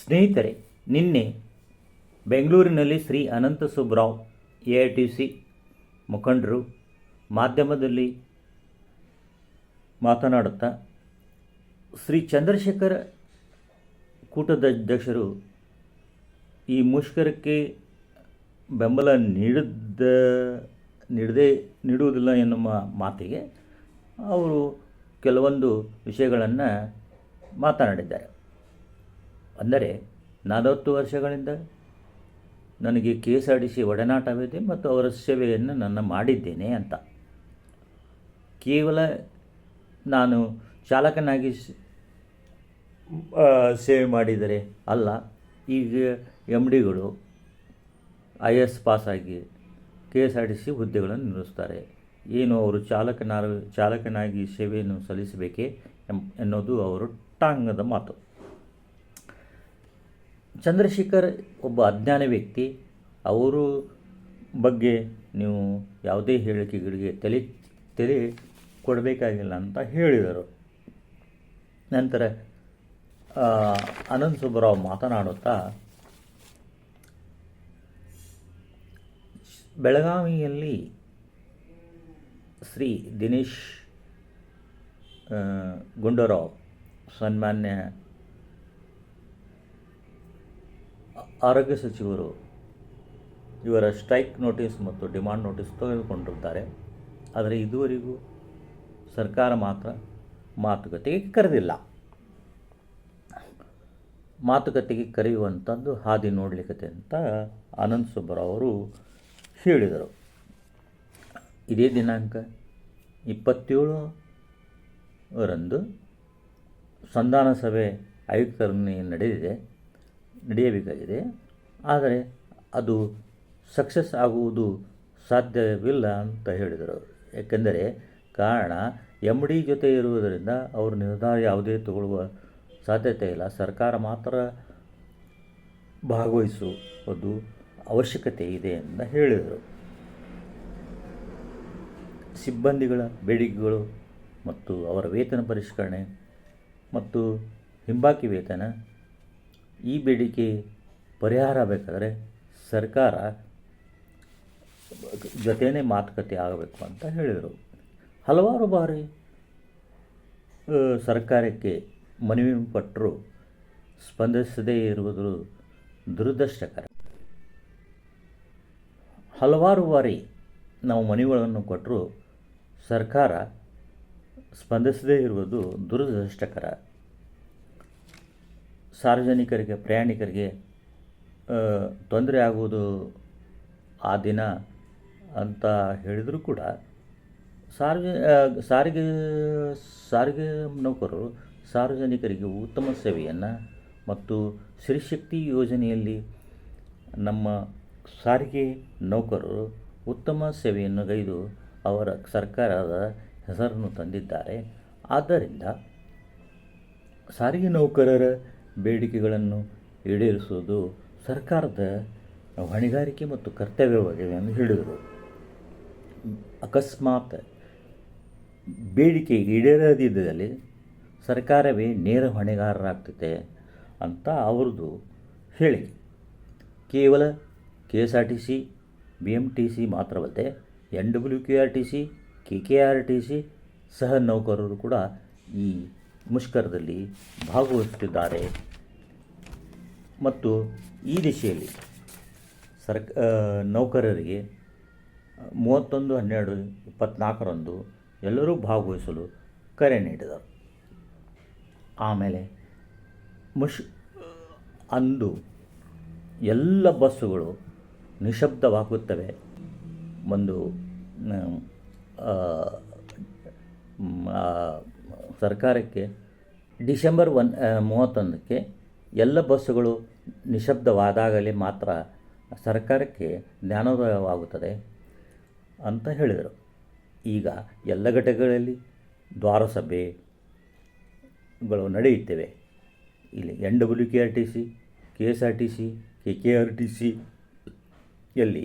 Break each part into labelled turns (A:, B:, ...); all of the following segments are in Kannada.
A: ಸ್ನೇಹಿತರೆ, ನಿನ್ನೆ ಬೆಂಗಳೂರಿನಲ್ಲಿ ಶ್ರೀ ಅನಂತ ಸುಬ್ಬರಾವ್ AITC ಮುಖಂಡರು ಮಾಧ್ಯಮದಲ್ಲಿ ಮಾತನಾಡುತ್ತಾ ಶ್ರೀ ಚಂದ್ರಶೇಖರ್ ಕೂಟದ ಅಧ್ಯಕ್ಷರು ಈ ಮುಷ್ಕರಕ್ಕೆ ಬೆಂಬಲ ನೀಡುವುದಿಲ್ಲ ಎನ್ನುವ ಮಾತಿಗೆ ಅವರು ಕೆಲವೊಂದು ವಿಷಯಗಳನ್ನು ಮಾತನಾಡಿದ್ದಾರೆ. ಅಂದರೆ 40 ವರ್ಷಗಳಿಂದ ನನಗೆ KSRTC ಒಡನಾಟವಿದೆ ಮತ್ತು ಅವರ ಸೇವೆಯನ್ನು ನಾನು ಮಾಡಿದ್ದೇನೆ ಅಂತ. ಕೇವಲ ನಾನು ಚಾಲಕನಾಗಿ ಸೇವೆ ಮಾಡಿದರೆ ಅಲ್ಲ, ಈಗ MDಗಳು IAS ಪಾಸಾಗಿ KSRTC ಹುದ್ದೆಗಳನ್ನು ನಿರ್ವಹಿಸ್ತಾರೆ. ಏನು ಅವರು ಚಾಲಕನಾಗಿ ಸೇವೆಯನ್ನು ಸಲ್ಲಿಸಬೇಕೇ ಎನ್ನುವುದು ಅವರು ಟಾಂಗದ ಮಾತು. ಚಂದ್ರಶೇಖರ್ ಒಬ್ಬ ಅಜ್ಞಾನ ವ್ಯಕ್ತಿ. ಅವರು ಬಗ್ಗೆ ನೀವು ಯಾವುದೇ ಹೇಳಿಕೆಗಳಿಗೆ ತಲೆ ಕೊಡಬೇಕಾಗಿಲ್ಲ ಅಂತ ಹೇಳಿದರು. ನಂತರ ಅನಂತ ಸುಬ್ಬರಾವ್ ಮಾತನಾಡುತ್ತಾ ಬೆಳಗಾವಿಯಲ್ಲಿ ಶ್ರೀ ದಿನೇಶ್ ಗುಂಡೂರಾವ್ ಸನ್ಮಾನ್ಯ ಆರೋಗ್ಯ ಸಚಿವರು ಇವರ ಸ್ಟ್ರೈಕ್ ನೋಟಿಸ್ ಮತ್ತು ಡಿಮಾಂಡ್ ನೋಟಿಸ್ ತೆಗೆದುಕೊಂಡಿರುತ್ತಾರೆ. ಆದರೆ ಇದುವರೆಗೂ ಸರ್ಕಾರ ಮಾತ್ರ ಮಾತುಕತೆಗೆ ಕರೆದಿಲ್ಲ. ಮಾತುಕತೆಗೆ ಕರೆಯುವಂಥದ್ದು ಹಾದಿ ನೋಡಲಿಕ್ಕೆ ಅಂತ ಅನಂತ ಸುಬ್ಬರಾವ್ ಅವರು ಹೇಳಿದರು. ಇದೇ ದಿನಾಂಕ 27ರಂದು ಸಂಧಾನ ಸಭೆ ಆಯುಕ್ತರನ್ನೇ ನಡೆಯಬೇಕಾಗಿದೆ. ಆದರೆ ಅದು ಸಕ್ಸಸ್ ಆಗುವುದು ಸಾಧ್ಯವಿಲ್ಲ ಅಂತ ಹೇಳಿದರು. ಏಕೆಂದರೆ ಕಾರಣ MD ಜೊತೆ ಇರುವುದರಿಂದ ಅವರು ನಿರ್ಧಾರ ಯಾವುದೇ ತಗೊಳ್ಳುವ ಸಾಧ್ಯತೆ ಇಲ್ಲ. ಸರ್ಕಾರ ಮಾತ್ರ ಭಾಗವಹಿಸುವುದು ಅವಶ್ಯಕತೆ ಇದೆ ಅಂತ ಹೇಳಿದರು. ಸಿಬ್ಬಂದಿಗಳ ಬೇಡಿಕೆಗಳು ಮತ್ತು ಅವರ ವೇತನ ಪರಿಷ್ಕರಣೆ ಮತ್ತು ಹಿಂಬಾಕಿ ವೇತನ, ಈ ಬೇಡಿಕೆ ಪರಿಹಾರ ಬೇಕಾದರೆ ಸರ್ಕಾರ ಜೊತೆಯೇ ಮಾತುಕತೆ ಆಗಬೇಕು ಅಂತ ಹೇಳಿದರು. ಹಲವಾರು ಬಾರಿ ಸರ್ಕಾರಕ್ಕೆ ಮನವಿ ಪಟ್ಟರೂ ಸ್ಪಂದಿಸದೇ ಇರುವುದು ದುರದೃಷ್ಟಕರ. ಹಲವಾರು ಬಾರಿ ನಾವು ಮನವಿಗಳನ್ನು ಕೊಟ್ಟರೂ ಸರ್ಕಾರ ಸ್ಪಂದಿಸದೇ ಇರುವುದು ದುರದೃಷ್ಟಕರ. ಸಾರ್ವಜನಿಕರಿಗೆ, ಪ್ರಯಾಣಿಕರಿಗೆ ತೊಂದರೆ ಆಗುವುದು ಆ ದಿನ ಅಂತ ಹೇಳಿದರೂ ಕೂಡ ಸಾರಿಗೆ ನೌಕರರು ಸಾರ್ವಜನಿಕರಿಗೆ ಉತ್ತಮ ಸೇವೆಯನ್ನು ಮತ್ತು ಶ್ರೀಶಕ್ತಿ ಯೋಜನೆಯಲ್ಲಿ ನಮ್ಮ ಸಾರಿಗೆ ನೌಕರರು ಉತ್ತಮ ಸೇವೆಯನ್ನು ಗೈದು ಅವರ ಸರ್ಕಾರದ ಹೆಸರನ್ನು ತಂದಿದ್ದಾರೆ. ಆದ್ದರಿಂದ ಸಾರಿಗೆ ನೌಕರರ ಬೇಡಿಕೆಗಳನ್ನು ಈಡೇರಿಸುವುದು ಸರ್ಕಾರದ ಹೊಣೆಗಾರಿಕೆ ಮತ್ತು ಕರ್ತವ್ಯವಾಗಿದೆ ಎಂದು ಹೇಳಿದರು. ಅಕಸ್ಮಾತ್ ಬೇಡಿಕೆ ಈಡೇರದಿದ್ದಲ್ಲಿ ಸರ್ಕಾರವೇ ನೇರ ಹೊಣೆಗಾರರಾಗ್ತದೆ ಅಂತ ಅವ್ರದ್ದು ಹೇಳಿಕೆ. ಕೇವಲ KSRTC, BMTC ಮಾತ್ರವಲ್ಲದೆ NWQRTC, KKRTC ಸಹ ನೌಕರರು ಕೂಡ ಈ ಮುಷ್ಕರದಲ್ಲಿ ಭಾಗವಹಿಸುತ್ತಿದ್ದಾರೆ. ಮತ್ತು ಈ ದಿಶೆಯಲ್ಲಿ ನೌಕರರಿಗೆ 31/12/24ರಂದು ಎಲ್ಲರೂ ಭಾಗವಹಿಸಲು ಕರೆ ನೀಡಿದರು. ಆಮೇಲೆ ಅಂದು ಎಲ್ಲ ಬಸ್ಸುಗಳು ನಿಶಬ್ದವಾಗುತ್ತವೆ. ಒಂದು ಸರ್ಕಾರಕ್ಕೆ ಡಿಸೆಂಬರ್ 31ಕ್ಕೆ ಎಲ್ಲ ಬಸ್ಸುಗಳು ನಿಶಬ್ದವಾದಾಗಲೇ ಮಾತ್ರ ಸರ್ಕಾರಕ್ಕೆ ಜ್ಞಾನೋದಯವಾಗುತ್ತದೆ ಅಂತ ಹೇಳಿದರು. ಈಗ ಎಲ್ಲ ಘಟಕಗಳಲ್ಲಿ ದ್ವಾರ ಸಭೆಗಳು ನಡೆಯುತ್ತವೆ. ಇಲ್ಲಿ NWQRTC, KSRTC, KKRTC ಯಲ್ಲಿ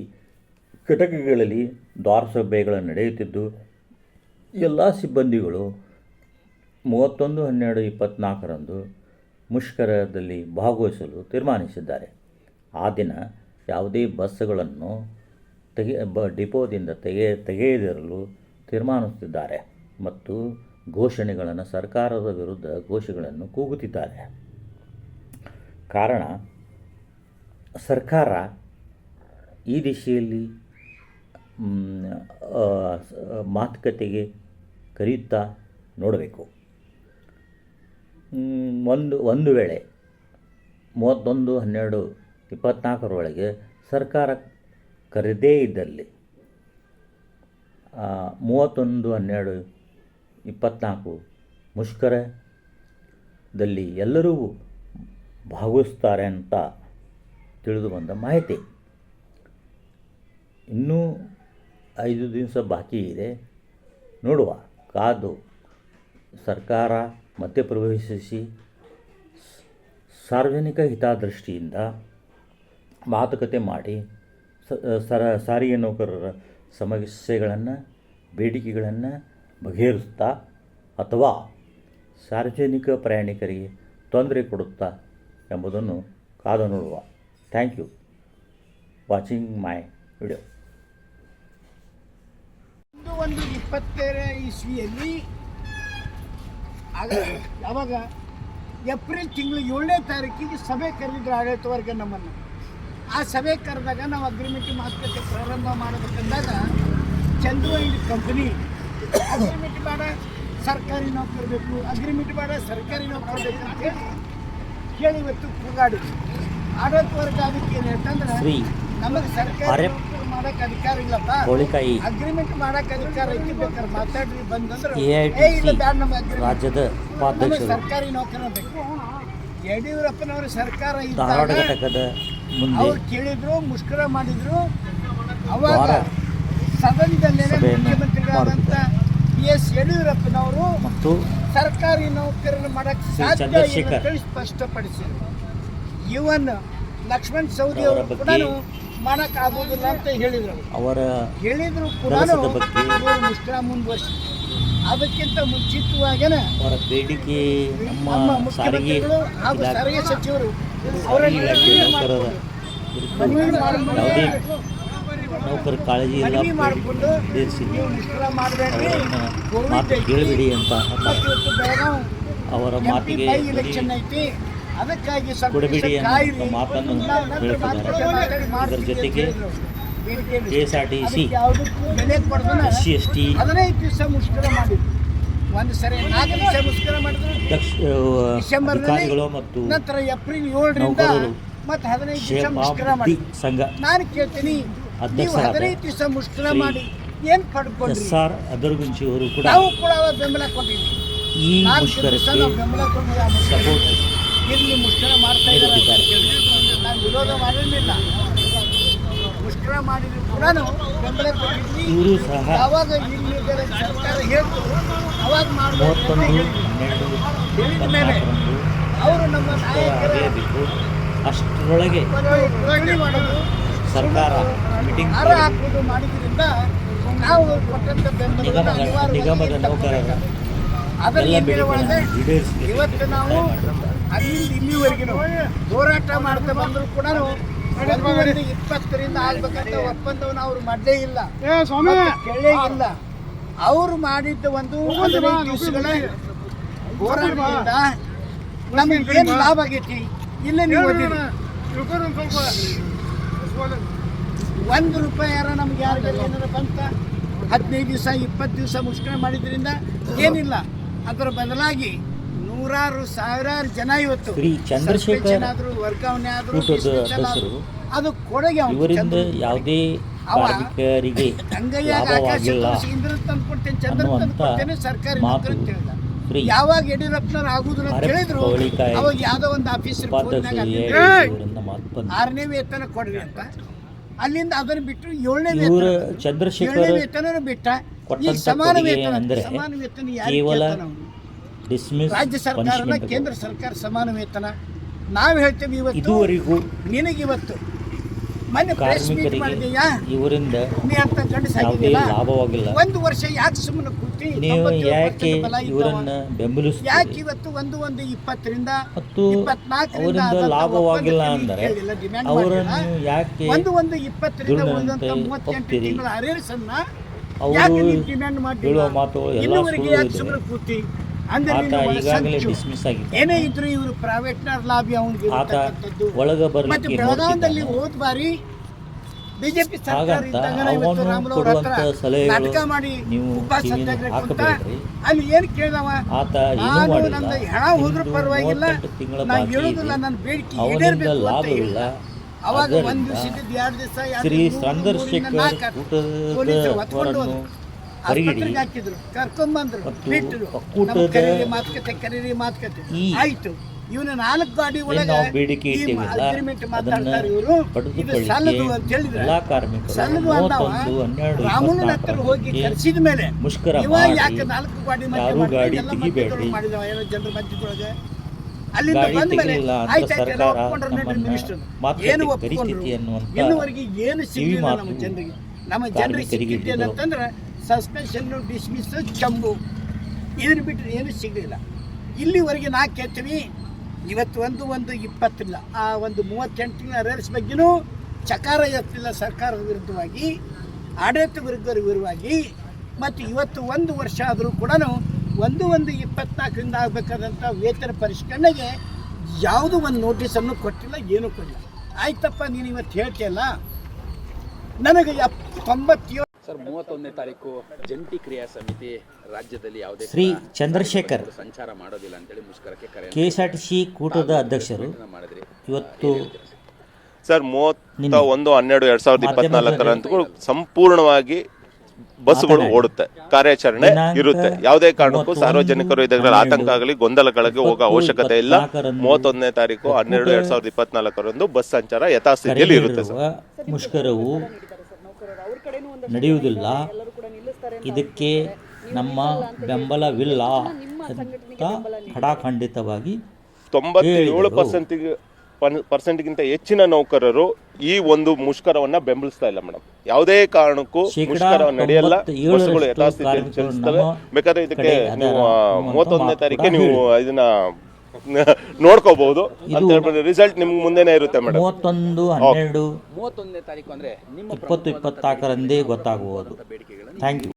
A: ಘಟಕಗಳಲ್ಲಿ ದ್ವಾರ ಸಭೆಗಳು ನಡೆಯುತ್ತಿದ್ದು ಎಲ್ಲ ಸಿಬ್ಬಂದಿಗಳು 31/12/24ರಂದು ಮುಷ್ಕರದಲ್ಲಿ ಭಾಗವಹಿಸಲು ತೀರ್ಮಾನಿಸಿದ್ದಾರೆ. ಆ ದಿನ ಯಾವುದೇ ಬಸ್ಸುಗಳನ್ನು ಡಿಪೋದಿಂದ ತೆಗೆಯದಿರಲು ತೀರ್ಮಾನಿಸುತ್ತಿದ್ದಾರೆ ಮತ್ತು ಘೋಷಣೆಗಳನ್ನು ಸರ್ಕಾರದ ವಿರುದ್ಧ ಘೋಷಣೆಗಳನ್ನು ಕೂಗುತ್ತಿದ್ದಾರೆ. ಕಾರಣ ಸರ್ಕಾರ ಈ ದಿಶೆಯಲ್ಲಿ ಮಾತುಕತೆಗೆ ಕರೆಯುತ್ತಾ ನೋಡಬೇಕು. ಒಂದು ವೇಳೆ 31/12/24 ಸರ್ಕಾರ ಕರೆದೇ ಇದ್ದಲ್ಲಿ 31/12/24 ಮುಷ್ಕರದಲ್ಲಿ ಎಲ್ಲರೂ ಭಾಗವಹಿಸ್ತಾರೆ ಅಂತ ತಿಳಿದು ಬಂದ ಮಾಹಿತಿ. ಇನ್ನೂ 5 ದಿವಸ ಬಾಕಿ ಇದೆ, ನೋಡುವ. ಕಾದು ಸರ್ಕಾರ ಮಧ್ಯಪ್ರವೇಶಿಸಿ ಸಾರ್ವಜನಿಕ ಹಿತದೃಷ್ಟಿಯಿಂದ ಮಾತುಕತೆ ಮಾಡಿ ಸಾರಿಗೆ ನೌಕರರ ಸಮಸ್ಯೆಗಳನ್ನು ಬೇಡಿಕೆಗಳನ್ನು ಬಗೆಹರಿಸ್ತಾ ಅಥವಾ ಸಾರ್ವಜನಿಕ ಪ್ರಯಾಣಿಕರಿಗೆ ತೊಂದರೆ ಕೊಡುತ್ತಾ ಎಂಬುದನ್ನು ಕಾದು ನೋಡುವ. Thank you watching my video.
B: 2022 ಇಸ್ವಿಯಲ್ಲಿ ಯಾವಾಗ ಏಪ್ರಿಲ್ ತಿಂಗಳು 7ನೇ ತಾರೀಕಿಗೆ ಸಭೆ ಕರೆದಿದ್ರು ಆಡಳಿತ ವರ್ಗ ನಮ್ಮನ್ನು. ಆ ಸಭೆ ಕರೆದಾಗ ನಾವು ಅಗ್ರಿಮೆಂಟ್ ಮಾತುಕತೆ ಪ್ರಾರಂಭ ಮಾಡಬೇಕಂದಾಗ ಚಂದು ಅಂಡ್ ಕಂಪನಿ ಅಗ್ರಿಮೆಂಟ್ ಬೇಡ ಸರ್ಕಾರಿ ನೌಕರು ಬೇಕು, ಅಗ್ರಿಮೆಂಟ್ ಬೇಡ ಸರ್ಕಾರಿ ನೌಕರು ಬೇಕು ಅಂತ ಹೇಳಿ ಇವತ್ತು ಕೂಗಾಡಿ ಆಡಳಿತ ವರ್ಗ ಅದಕ್ಕೆ ಏನು ಹೇಳ್ತಂದ್ರೆ ನಮಗೆ ಸರ್ಕಾರಿ ನೌಕರು ಮಾಡಕ್ಕೆ ಅಧಿಕಾರ ಇಲ್ಲಪ್ಪ, ಅಗ್ರಿಮೆಂಟ್ ಮಾಡಕ್ಕೆ ಅಧಿಕಾರ ಐತಿ, ಬೇಕಾದ್ರೆ ಮಾತಾಡ್ರಿ ಬಂದಂದ್ರೆ ಇಲ್ಲ ಬ್ಯಾಡ, ನಮಗೆ ಅಗ್ರಿಮೆಂಟ್ ನಮಗೆ ಸರ್ಕಾರಿ ನೌಕರ ಬೇಕು. ಯಡಿಯೂರಪ್ಪನವರು ಸರ್ಕಾರ ಇದ್ದಾಗ ಅವ್ರು ಕೇಳಿದ್ರು, ಮುಷ್ಕರ ಮಾಡಿದ್ರು. ಅವಾಗ ಸದನದಲ್ಲೇ ಮುಖ್ಯಮಂತ್ರಿಗಳಾದಂಥ BS ಯಡಿಯೂರಪ್ಪನವರು ಸರ್ಕಾರಿ ನೌಕರನ್ನು ಮಾಡಕ್ಕೆ ಸಾಧ್ಯ ಅಂತೇಳಿ ಸ್ಪಷ್ಟಪಡಿಸಿದರು. ಇವನ್ ಲಕ್ಷ್ಮಣ್ ಸವದಿ ಅವರು ಕೂಡ ಮಾಡೋಕ್ಕಾಗೋದಿಲ್ಲ ಅಂತ ಹೇಳಿದರು. ಹೇಳಿದ್ರು ಕೂಡ ಮುಷ್ಕರ ಮುಂದುವರಿಸಿ. ಅದಕ್ಕಿಂತ ಮುಂಚಿತವಾಗೇನೆ ನಮ್ಮ ಮುಖ್ಯಮಂತ್ರಿಗಳು ಹಾಗೂ ಸಾರಿಗೆ ಸಚಿವರು ಅವರನ್ನು ಮನವಿ ಮಾಡಿಕೊಂಡು ನೀವು ಮುಷ್ಕರ ಮಾಡಬೇಡ್ರಿ,
A: ಅವರ ಮಾತಿಗೆ
B: ಎಲೆಕ್ಷನ್ ಐತಿ, ಅದಕ್ಕಾಗಿ
A: ಜೊತೆಗೆ KSRTC SC/ST
B: 15 ದಿವಸ ಮುಷ್ಕರ ಮಾಡಿದ್ರು. ಒಂದು ಸರಿ 4 ದಿವಸ ಮುಷ್ಕರ ಮಾಡಿದ್ರು ಡಿಸೆಂಬರ್ ಮತ್ತು ನಂತರ ಏಪ್ರಿಲ್ 7ರಿಂದ ಮತ್ತೆ 15 ದಿವಸ ಮುಷ್ಕರ ಮಾಡಿ. ನಾನು ಕೇಳ್ತೀನಿ, ನೀವು 15 ದಿವಸ ಮುಷ್ಕರ ಮಾಡಿ ಏನು ಪಡ್ಕೊಂಡ್ರಿ? ನಾವು ಕೂಡ ಬೆಂಬಲ ಕೊಟ್ಟಿದ್ವಿ.
A: ಈ ಮುಷ್ಕರಕ್ಕೆ
B: ಬೆಂಬಲ ಕೊಟ್ಟಿದ್ವಿ. ಇಲ್ಲಿ ಮುಷ್ಕರ ಮಾಡ್ತಾ ಇದ್ದಾರೆ, ನಾನು ವಿರೋಧ ಮಾಡಿರಲಿಲ್ಲ. ಮುಷ್ಕರ ಮಾಡಿದ್ರು ಕೂಡ ಬೆಂಬಲ ಕೊಟ್ಟಿದ್ವಿ. ಯಾವಾಗ ಇಲ್ಲಿ ಸರ್ಕಾರ ಹೇಳ್ತು ಅವಾಗ ಮಾಡಬೇಕು ಹೇಳಿದ ಮೇಲೆ ಅವರು ನಮ್ಮ ನಾಯಕರ
A: ಅಷ್ಟರೊಳಗೆ
B: ಮಾಡೋದು,
A: ಸರ್ಕಾರ
B: ಹಾರ ಹಾಕೋದು ಮಾಡಿದ್ರಿಂದ ನಾವು ಕೊಟ್ಟಂತ ಬೆಂಬಲ
A: ನಿಗಮದ ನೌಕರರ
B: ಅದರ ಒಳಗೆ ಇವತ್ತು ನಾವು ಅಲ್ಲಿಂದ ಇಲ್ಲಿವರೆಗೂ ಹೋರಾಟ ಮಾಡ್ತಾ ಬಂದರೂ ಕೂಡ 2020ರಿಂದ ಆಗ್ಬೇಕಂತ ಒಪ್ಪಂದವನ್ನು ಅವ್ರು ಮಾಡಲೇ ಇಲ್ಲ, ಕೇಳೇ ಇಲ್ಲ. ಅವರು ಮಾಡಿದ್ದ ಒಂದು 15 ದಿವಸಗಳ ಹೋರಾಟದಿಂದ ನಮಗೆ ಏನು ಲಾಭ ಆಗೈತಿ? ಇಲ್ಲ, ನೀವು ಓದಿರಿ, ₹1 ಯಾರ ನಮ್ಗೆ ಯಾರಿಗೆಲ್ಲ ಏನಾರ ಬಂತ? 15 ದಿವಸ 20 ದಿವಸ ಮುಷ್ಕರ ಮಾಡಿದ್ರಿಂದ ಏನಿಲ್ಲ. ಅದರ ಬದಲಾಗಿ ನೂರಾರು ಸಾವಿರಾರು ಜನ ಇವತ್ತು ಸಸ್ಪೆನ್ಷನ್ ಆದ್ರು, ವರ್ಗಾವಣೆ ಆದ್ರು, ಅದು ಕೊಡುಗೆ
A: ಯಾವುದೇ ಕಾರ್ಮಿಕರಿಗೆ ಲಾಭವಾಗಿಲ್ಲ
B: ತಂದ್ಕೊಡ್ತೇನೆ ಸರ್ಕಾರಿ ನೌಕರಿ ಅಂತ ಹೇಳಿದ. ಯಾವಾಗ ಯಡಿಯೂರಪ್ಪನವ್ರು ಆಗುದಿಲ್ಲ ಅಂತ ಹೇಳಿದ್ರು, ಅವಾಗ ಯಾವ್ದೋ ಒಂದು ಆಫೀಸರ್ 6ನೇ ವೇತನ ಕೊಡ್ರಿ ಅಂತ, ಅಲ್ಲಿಂದ ಅದನ್ನು ಬಿಟ್ಟು 7ನೇ ವೇತನ ಬಿಟ್ಟ. ಈ ಸಮಾನ ವೇತನ
A: ಕೇವಲ
B: ರಾಜ್ಯ ಸರ್ಕಾರನ ಕೇಂದ್ರ ಸರ್ಕಾರ ಸಮಾನ ವೇತನ ನಾವು ಹೇಳ್ತೇವೆ. ಇವತ್ತು ನಿನಗಿವತ್ತು ಮೊನ್ನೆ ಪ್ರೆಸ್ ಮೀಟ್
A: ಕಾರ್ಮಿಕರಿಗೆ
B: ಮಾಡಿದೀಯಾ
A: ಇವರಿಂದ
B: ನೀ ಅಂತ ಗಂಡು
A: ಯಾವುದೇ
B: ಸಾಗಿದ್ದಿಲ್ಲ
A: ಲಾಭವಾಗಿಲ್ಲ.
B: ಒಂದು ವರ್ಷ ಯಾಕೆ ಸುಮ್ಮನೆ ಕೂತಿ
A: ನೀವು
B: 97%
A: ಯಾಕೆ
B: ಬಲ ಇದ್ದವ.
A: ಇವರನ್ನ ಬೆಂಬಲಿಸ್ತೀರಿ
B: ಯಾಕೆ ಇವತ್ತು 1/20
A: ಮತ್ತು ಅವರಿಂದ ಲಾಭವಾಗಿಲ್ಲ ಅಂದರೆ ಅವರನ್ನು ಯಾಕೆ
B: 1/20
A: ದುಡಿದಂತೆ
B: 38
A: ಒಪ್ತೀರಿ?
B: ತಿಂಗಳ ಅರೇರ್ಸ್ ಅನ್ನ
A: ಅವರು
B: ಯಾಕೆ ನೀವು ಡಿಮ್ಯಾಂಡ್ ಮಾಡಿಲ್ಲ?
A: ಹೇಳುವ ಮಾತುಗಳು ಎಲ್ಲ
B: ಇನ್ನೂವರೆಗೆ
A: ಸುಳ್ಳು
B: ಯಾಕೆ
A: ಇದೆ.
B: ಸುಮ್ಮನೆ ಕೂತಿ ಅಂದ್ರೆ
A: ಆತ
B: ನೀನು
A: ಈಗಾಗಲೇ
B: ಸಂಚು.
A: ಡಿಸ್ಮಿಸ್ ಆಗಿದ್ದ.
B: ಏನೇ ಇದ್ರು ಇವರು ಪ್ರೈವೇಟ್ನರ್ ಲಾಬಿ ಅವನಿಗೆ
A: ಆತ
B: ಇರತಕ್ಕಂಥದ್ದು.
A: ಒಳಗೆ
B: ಮತ್ತೆ
A: ಬರಲಿಕ್ಕೆ
B: ಬೆಳಗಾವದಲ್ಲಿ
A: ನೋಡ್ತಿದ್ದಾನೆ.
B: ಹೋದ ಬಾರಿ ಬಿಜೆಪಿ ಸರ್ಕಾರ
A: ಹಾಗಂತ
B: ಇದ್ದಾಗ ಇವತ್ತು
A: ಅವನು
B: ರಾಮುಲು ಅವ್ರ ಹತ್ರ
A: ಕೊಡುವಂಥ ಸಲಹೆಗಳು
B: ನಾಟಕ ಮಾಡಿ
A: ನೀವು
B: ಉಪವಾಸ
A: ಟಿವಿನ
B: ಸತ್ಯಾಗ್ರಹ ಕುಂತ
A: ಹಾಕಬೇಡ್ರಿ.
B: ಅಲ್ಲಿ ಏನು ಕೇಳಿದವ
A: ಆತ ಏನೂ
B: ನಾನು
A: ಮಾಡಿಲ್ಲ.
B: ನನ್ನ ಹಣ ಹೋದ್ರೂ
A: ನಿಮ್ದು
B: ಪರವಾಗಿಲ್ಲ
A: 38 ತಿಂಗಳ
B: ನಾನು
A: ಬಾಕಿ
B: ಹೇಳೋದಿಲ್ಲ
A: ಇದೆ.
B: ನನ್ನ ಬೇಡಿಕೆ
A: ಅವನಿಂದ
B: ಈಡೇರಬೇಕು ಅಂತ
A: ಲಾಭವಿಲ್ಲ.
B: ಹೇಳಿದ. ಅವಾಗ
A: ಆದ್ದರಿಂದ
B: ಒಂದು ದಿವಸದ 2 ದಿವಸ
A: ಶ್ರೀ ಚಂದ್ರಶೇಖರ್ ಊಟದವರನ್ನು ಪರಿಗಿಡಿ
B: ಆಸ್ಪತ್ರೆಗೆ ಹಾಕಿದ್ರು ಕರ್ಕೊಂಡ್ಬಂದ್ರು
A: ಮತ್ತು
B: ಬಿಟ್ಟರು
A: ಒಕ್ಕೂಟದ
B: ಕರೀರಿ ಮಾತುಕತೆ
A: ಈ
B: ಆಯ್ತು. ಇವನು 4 ಗಾಡಿ
A: ಏನು
B: ಒಳಗೆ
A: ನಾವು ಬೇಡಿಕೆ ಇಟ್ಟಿವಿಲ್ಲ
B: ಅಗ್ರಿಮೆಂಟ್
A: ಅದನ್ನು
B: ಮಾತಾಡ್ತಾರೆ ಇವರು. ಇದು
A: ಪಡೆದುಕೊಳ್ಳಿಕ್ಕೆ
B: ಸಲ್ಲದು ಅಂತ ಹೇಳಿದ್ರೆ
A: ಎಲ್ಲ ಕಾರ್ಮಿಕರು
B: ಸಲ್ಲದು ಅಂದವ
A: 31, 12,
B: ರಾಮುಲನ ಹತ್ರ ಹೋಗಿ
A: 24
B: ಕರೆಸಿದ ಮೇಲೆ
A: ಮುಷ್ಕರ
B: ಇವ
A: ಮಾಡಿ
B: ಯಾಕೆ 4 ಗಾಡಿ
A: ಯಾರೂ ಗಾಡಿ ತೆಗಿಬೇಡ್ರಿ.
B: ಮಾಡಿದವ ಏನೋ ಜನರ ಮಧ್ಯದೊಳಗೆ ಅಲ್ಲಿಂದ
A: ಗಾಡಿ
B: ಬಂದ ಮೇಲೆ
A: ತೆಗಿಲಿಲ್ಲ ಅಂತ
B: ಆಯ್ತು
A: ಸರ್ಕಾರ ನಮ್ಮನ್ನ ಮಾತುಕತೆ
B: ಏನು
A: ಪರಿಸ್ಥಿತಿ
B: ಒಪ್ಪಿಕೊಂಡ್ರು
A: ಅನ್ನುವಂಥ
B: ಇನ್ನುವರೆಗೆ ಏನು ಸಿಗಲಿಲ್ಲ
A: ಮಾತು
B: ನಮ್ಮ ಜನರಿಗೆ. ನಮ್ಮ ಜನರಿಗೆ
A: ಕಾರ್ಮಿಕರಿಗೆ
B: ಸಿಕ್ಕಿದ್ದೇನೆ
A: ಇದ್ದಿದ್ದು.
B: ಅಂತಂದ್ರೆ ಸಸ್ಪೆನ್ಷನ್ ಡಿಸ್ಮಿಸ್ ಚಂಬು ಇದನ್ನ ಬಿಟ್ಟರೆ ಏನು ಸಿಗಲಿಲ್ಲ. ಇಲ್ಲಿವರೆಗೆ ನಾ ಕೇಳ್ತೀವಿ ಇವತ್ತು 1/20 ಇಲ್ಲ ಆ ಒಂದು 38 ತಿಂಗಳ ಅರೇರ್ಸ್ ಬಗ್ಗೆನೂ ಚಕಾರ ಎತ್ತಿಲ್ಲ ಸರ್ಕಾರದ ವಿರುದ್ಧವಾಗಿ, ಆಡಳಿತ ವಿರುದ್ಧವಾಗಿ. ಮತ್ತು ಇವತ್ತು 1 ವರ್ಷ ಆದರೂ ಕೂಡ 1/24 ಆಗಬೇಕಾದಂಥ ವೇತನ ಪರಿಷ್ಕರಣೆಗೆ ಯಾವುದೂ ಒಂದು ನೋಟಿಸನ್ನು ಕೊಟ್ಟಿಲ್ಲ, ಏನೂ ಕೊಟ್ಟಿಲ್ಲ. ಆಯ್ತಪ್ಪ ನೀನು ಇವತ್ತು ಹೇಳ್ತೀಯಲ್ಲ ನನಗೆ 97
C: ಸರ್ 31ನೇ ತಾರೀಕು ಜಂಟಿ ಕ್ರಿಯಾ ಸಮಿತಿ ರಾಜ್ಯದಲ್ಲಿ ಯಾವುದೇ
A: ಶ್ರೀ ಚಂದ್ರಶೇಖರ್
C: ಸಂಚಾರ ಮಾಡೋದಿಲ್ಲ ಅಂತೇಳಿ ಮುಷ್ಕರಕ್ಕೆ ಕರೆ
A: KSRTC ಕೂಟದ ಅಧ್ಯಕ್ಷರು
C: ಮಾಡಿದ್ರಿ.
A: ಇವತ್ತು
D: ಸರ್ 31/12/2024 ಸಂಪೂರ್ಣವಾಗಿ ಬಸ್ಸುಗಳು ಓಡುತ್ತೆ, ಕಾರ್ಯಾಚರಣೆ ಇರುತ್ತೆ. ಯಾವುದೇ ಕಾರಣಕ್ಕೂ ಸಾರ್ವಜನಿಕರು ಇದರಲ್ಲಿ ಆತಂಕ ಆಗಲಿ ಗೊಂದಲಗಳಿಗೆ ಹೋಗೋ ಅವಶ್ಯಕತೆ ಇಲ್ಲ. 31ನೇ ತಾರೀಕು 12/2024 ಬಸ್ ಸಂಚಾರ ಯಥಾಸ್ಥಿತಿಯಲ್ಲಿ ಇರುತ್ತೆ ಸರ್.
A: ಮುಷ್ಕರವು ನಡೆಯುವುದಿಲ್ಲ, ಇದಕ್ಕೆ ನಮ್ಮ ಬೆಂಬಲವಿಲ್ಲ ಅಂತ ಖಡಾಖಂಡಿತವಾಗಿ
D: 97%ಗಿಂತ ಹೆಚ್ಚಿನ ನೌಕರರು ಈ ಒಂದು ಮುಷ್ಕರವನ್ನ ಬೆಂಬಲಿಸ್ತಾ ಇಲ್ಲ ಮೇಡಮ್. ಯಾವುದೇ ಕಾರಣಕ್ಕೂ ಮುಷ್ಕರ ನಡೆಯಲ್ಲ, ಬಸ್ಸುಗಳು ಯಥಾಸ್ಥಿತಿಯಲ್ಲಿ ಚಲಿಸ್ತವೆ. ಬೇಕಾದ್ರೆ ಇದಕ್ಕೆ ನೀವು 31ನೇ ತಾರೀಕೆ ನೀವು ಇದನ್ನ ನೋಡ್ಕೋಬಹುದು ಅಂತ ಹೇಳ್ಬಿಟ್ಟು ರಿಸಲ್ಟ್ ನಿಮ್ಗೆ ಮುಂದೆನೇ ಇರುತ್ತೆ ಮೇಡಮ್.
A: 31/12/2024
C: 31ನೇ ತಾರೀಕು ಅಂದ್ರೆ ನಿಮ್ಮ
A: 2024 ಗೊತ್ತಾಗುವುದು. Thank you.